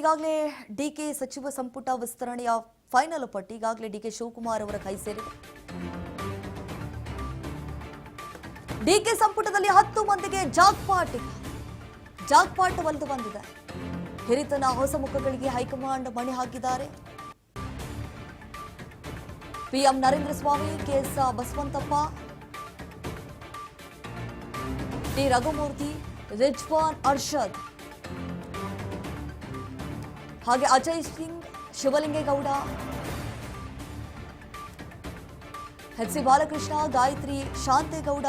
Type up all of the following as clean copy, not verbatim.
ಈಗಾಗಲೇ ಡಿಕೆ ಸಚಿವ ಸಂಪುಟ ವಿಸ್ತರಣೆಯ ಫೈನಲ್ ಪಟ್ಟಿ ಈಗಾಗಲೇ ಡಿಕೆ ಶಿವಕುಮಾರ್ ಅವರ ಕೈ ಸೇರಿದೆ. ಡಿಕೆ ಸಂಪುಟದಲ್ಲಿ 10 ಮಂದಿಗೆ ಜಾಕ್ಪಾಟ್ ಒಲಿದು ಬಂದಿದೆ. ಹಿರಿತನ ಹೊಸ ಮುಖಗಳಿಗೆ ಹೈಕಮಾಂಡ್ ಮಣೆ ಹಾಕಿದ್ದಾರೆ. PM Narendra Swamy, KS Basavanthappa, T Raghumurthy, Rizwan Arshad, ಹಾಗೆ ಅಜಯ್ ಸಿಂಗ್, ಶಿವಲಿಂಗೇಗೌಡ, ಎಚ್.ಸಿ. ಬಾಲಕೃಷ್ಣ, ಗಾಯತ್ರಿ, ಶಾಂತೇಗೌಡ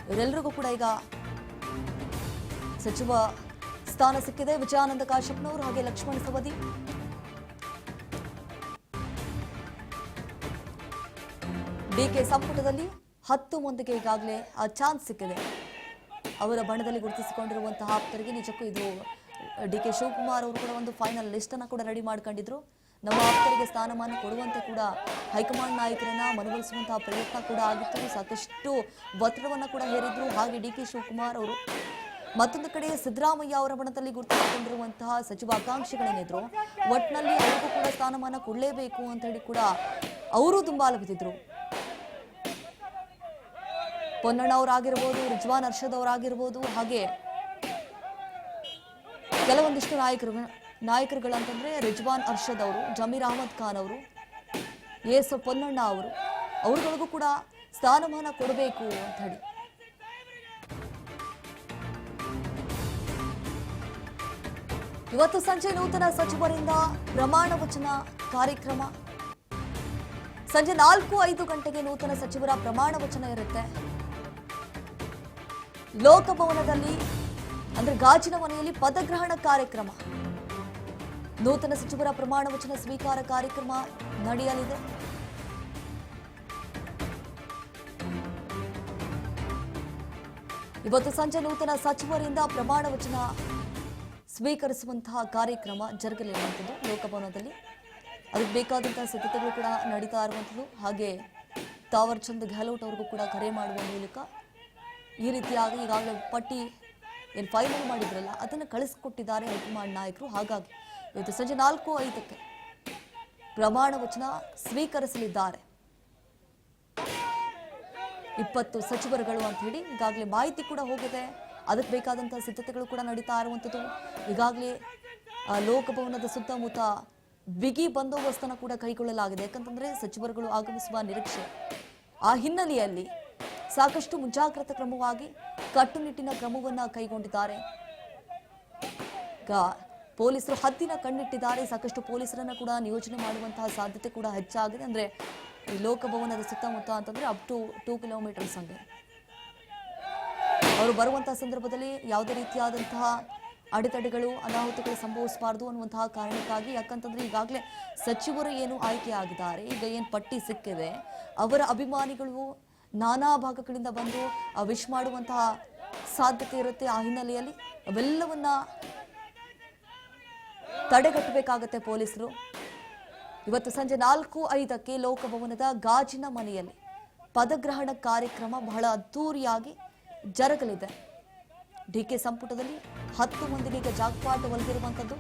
ಇವರೆಲ್ಲರಿಗೂ ಕೂಡ ಈಗ ಸಚಿವ ಸ್ಥಾನ ಸಿಕ್ಕಿದೆ. ವಿಜಯಾನಂದ ಕಾಶ್ಯಪ್ನವರು ಹಾಗೆ ಲಕ್ಷ್ಮಣ ಸವದಿ, ಡಿಕೆ ಸಂಪುಟದಲ್ಲಿ 10 ಮಂದಿಗೆ ಈಗಾಗಲೇ ಆ ಚಾನ್ಸ್ ಸಿಕ್ಕಿದೆ. ಅವರ ಬಣದಲ್ಲಿ ಗುರುತಿಸಿಕೊಂಡಿರುವಂತಹ ಆಪ್ತರಿಗೆ ನಿಜಕ್ಕೂ ಇದು ಡಿಕೆ ಶಿವಕುಮಾರ್ ಅವರು ಕೂಡ ಒಂದು ಫೈನಲ್ ಲಿಸ್ಟ್ ಅನ್ನು ಕೂಡ ರೆಡಿ ಮಾಡ್ಕೊಂಡಿದ್ರು. ನಮ್ಮ ಆಪ್ತರಿಗೆ ಸ್ಥಾನಮಾನ ಕೊಡುವಂತೆ ಕೂಡ ಹೈಕಮಾಂಡ್ ನಾಯಕರನ್ನ ಮನವೊಲಿಸುವಂತಹ ಪ್ರಯತ್ನ ಕೂಡ ಆಗಿತ್ತು. ಸಾಕಷ್ಟು ಒತ್ತಡವನ್ನು ಕೂಡ ಹೇರಿದ್ರು. ಹಾಗೆ ಡಿಕೆ ಶಿವಕುಮಾರ್ ಅವರು ಮತ್ತೊಂದು ಕಡೆ ಸಿದ್ದರಾಮಯ್ಯ ಅವರ ಬಣದಲ್ಲಿ ಗುರುತಿಸಿಕೊಂಡಿರುವಂತಹ ಸಚಿವ ಆಕಾಂಕ್ಷಿಗಳೇನಿದ್ರು, ಒಟ್ಟಿನಲ್ಲಿ ಅವರಿಗೂ ಕೂಡ ಸ್ಥಾನಮಾನ ಕೊಡಲೇಬೇಕು ಅಂತ ಹೇಳಿ ಕೂಡ ಅವರು ದುಂಬಾಲು ಬಿದ್ದಿದ್ರು. ಪೊನ್ನಣ್ಣ ಅವರಾಗಿರ್ಬೋದು, ರಿಜ್ವಾನ್ ಅರ್ಷದ್ ಅವರಾಗಿರ್ಬೋದು, ಹಾಗೆ ಕೆಲವೊಂದಿಷ್ಟು ನಾಯಕರುಗಳಂತಂದ್ರೆ ರಿಜ್ವಾನ್ ಅರ್ಷದ್ ಅವರು, ಜಮೀರ್ ಅಹಮದ್ ಖಾನ್ ಅವರು, ಎಸ್ ಪೊನ್ನಣ್ಣ ಅವರುಗಳಿಗೂ ಕೂಡ ಸ್ಥಾನಮಾನ ಕೊಡಬೇಕು ಅಂತ ಹೇಳಿ ಇವತ್ತು ಸಂಜೆ ನೂತನ ಸಚಿವರಿಂದ ಪ್ರಮಾಣ ವಚನ ಕಾರ್ಯಕ್ರಮ. ಸಂಜೆ 4-5 ಗಂಟೆಗೆ ನೂತನ ಸಚಿವರ ಪ್ರಮಾಣ ವಚನ ಇರುತ್ತೆ. ಲೋಕಭವನದಲ್ಲಿ ಅಂದ್ರೆ ಗಾಜಿನ ಮನೆಯಲ್ಲಿ ಪದಗ್ರಹಣ ಕಾರ್ಯಕ್ರಮ, ನೂತನ ಸಚಿವರ ಪ್ರಮಾಣ ವಚನ ಸ್ವೀಕಾರ ಕಾರ್ಯಕ್ರಮ ನಡೆಯಲಿದೆ. ಇವತ್ತು ಸಂಜೆ ನೂತನ ಸಚಿವರಿಂದ ಪ್ರಮಾಣ ವಚನ ಸ್ವೀಕರಿಸುವಂತಹ ಕಾರ್ಯಕ್ರಮ ಜರುಗಲಿರುವಂಥದ್ದು ಲೋಕಭವನದಲ್ಲಿ. ಅದಕ್ಕೆ ಬೇಕಾದಂತಹ ಸಿದ್ಧತೆಗಳು ಕೂಡ ನಡೀತಾ ಇರುವಂಥದ್ದು. ಹಾಗೆ ತಾವರ್ ಚಂದ್ ಗೆಹ್ಲೋಟ್ ಅವ್ರಿಗೂ ಕೂಡ ಕರೆ ಮಾಡುವ ಮೂಲಕ ಈ ರೀತಿಯಾಗಿ ಈಗಾಗಲೇ ಪಟ್ಟಿ ಏನು ಫೈನಲ್ ಮಾಡಿದ್ರಲ್ಲ ಅದನ್ನು ಕಳಿಸಿಕೊಟ್ಟಿದ್ದಾರೆ ಹೈಕಮಾಂಡ್ ನಾಯಕರು. ಹಾಗಾಗಿ ಇವತ್ತು ಸಂಜೆ 4-5ಕ್ಕೆ ಪ್ರಮಾಣ ವಚನ ಸ್ವೀಕರಿಸಲಿದ್ದಾರೆ 20 ಸಚಿವರುಗಳು ಅಂತ ಹೇಳಿ ಈಗಾಗಲೇ ಮಾಹಿತಿ ಕೂಡ ಹೋಗಿದೆ. ಅದಕ್ಕೆ ಬೇಕಾದಂತಹ ಸಿದ್ಧತೆಗಳು ಕೂಡ ನಡೀತಾ ಇರುವಂಥದ್ದು. ಈಗಾಗಲೇ ಲೋಕಭವನದ ಸುತ್ತಮುತ್ತ ಬಿಗಿ ಬಂದೋಬಸ್ತನ್ನು ಕೂಡ ಕೈಗೊಳ್ಳಲಾಗಿದೆ. ಯಾಕಂತಂದ್ರೆ ಸಚಿವರುಗಳು ಆಗಮಿಸುವ ನಿರೀಕ್ಷೆ. ಆ ಹಿನ್ನೆಲೆಯಲ್ಲಿ ಸಾಕಷ್ಟು ಮುಂಜಾಗ್ರತಾ ಕ್ರಮವಾಗಿ ಕಟ್ಟುನಿಟ್ಟಿನ ಕ್ರಮವನ್ನ ಕೈಗೊಂಡಿದ್ದಾರೆ. ಪೊಲೀಸರು ಹದ್ದಿನ ಕಣ್ಣಿಟ್ಟಿದ್ದಾರೆ. ಸಾಕಷ್ಟು ಪೊಲೀಸರನ್ನ ಕೂಡ ನಿಯೋಜನೆ ಮಾಡುವಂತಹ ಸಾಧ್ಯತೆ ಕೂಡ ಹೆಚ್ಚಾಗಿದೆ. ಅಂದ್ರೆ ಈ ಲೋಕಭವನದ ಸುತ್ತಮುತ್ತ ಅಂತಂದ್ರೆ ಅಪ್ ಟು 2 ಕಿಲೋಮೀಟರ್ಸ್ ಹಂಗೆ ಅವರು ಬರುವಂತಹ ಸಂದರ್ಭದಲ್ಲಿ ಯಾವುದೇ ರೀತಿಯಾದಂತಹ ಅಡೆತಡೆಗಳು, ಅನಾಹುತಗಳು ಸಂಭವಿಸಬಾರದು ಅನ್ನುವಂತಹ ಕಾರಣಕ್ಕಾಗಿ. ಯಾಕಂತಂದ್ರೆ ಈಗಾಗಲೇ ಸಚಿವರು ಏನು ಆಯ್ಕೆ ಆಗಿದ್ದಾರೆ, ಈಗ ಏನು ಪಟ್ಟಿ ಸಿಕ್ಕಿದೆ, ಅವರ ಅಭಿಮಾನಿಗಳು ನಾನಾ ಭಾಗಗಳಿಂದ ಬಂದು ವಿಶ್ ಮಾಡುವಂತಹ ಸಾಧ್ಯತೆ ಇರುತ್ತೆ. ಆ ಹಿನ್ನೆಲೆಯಲ್ಲಿ ಅವೆಲ್ಲವನ್ನ ತಡೆಗಟ್ಟಬೇಕಾಗತ್ತೆ ಪೊಲೀಸರು. ಇವತ್ತು ಸಂಜೆ 4-5ಕ್ಕೆ ಲೋಕಭವನದ ಗಾಜಿನ ಮನೆಯಲ್ಲಿ ಪದಗ್ರಹಣ ಕಾರ್ಯಕ್ರಮ ಬಹಳ ಅದ್ದೂರಿಯಾಗಿ ಜರುಗಲಿದೆ. ಡಿಕೆ ಸಂಪುಟದಲ್ಲಿ 10 ಮಂದಿಗೆ ಈಗ ಜಾಕ್ಪಾಟ್ ಒಲಿದಿರುವಂಥದ್ದು.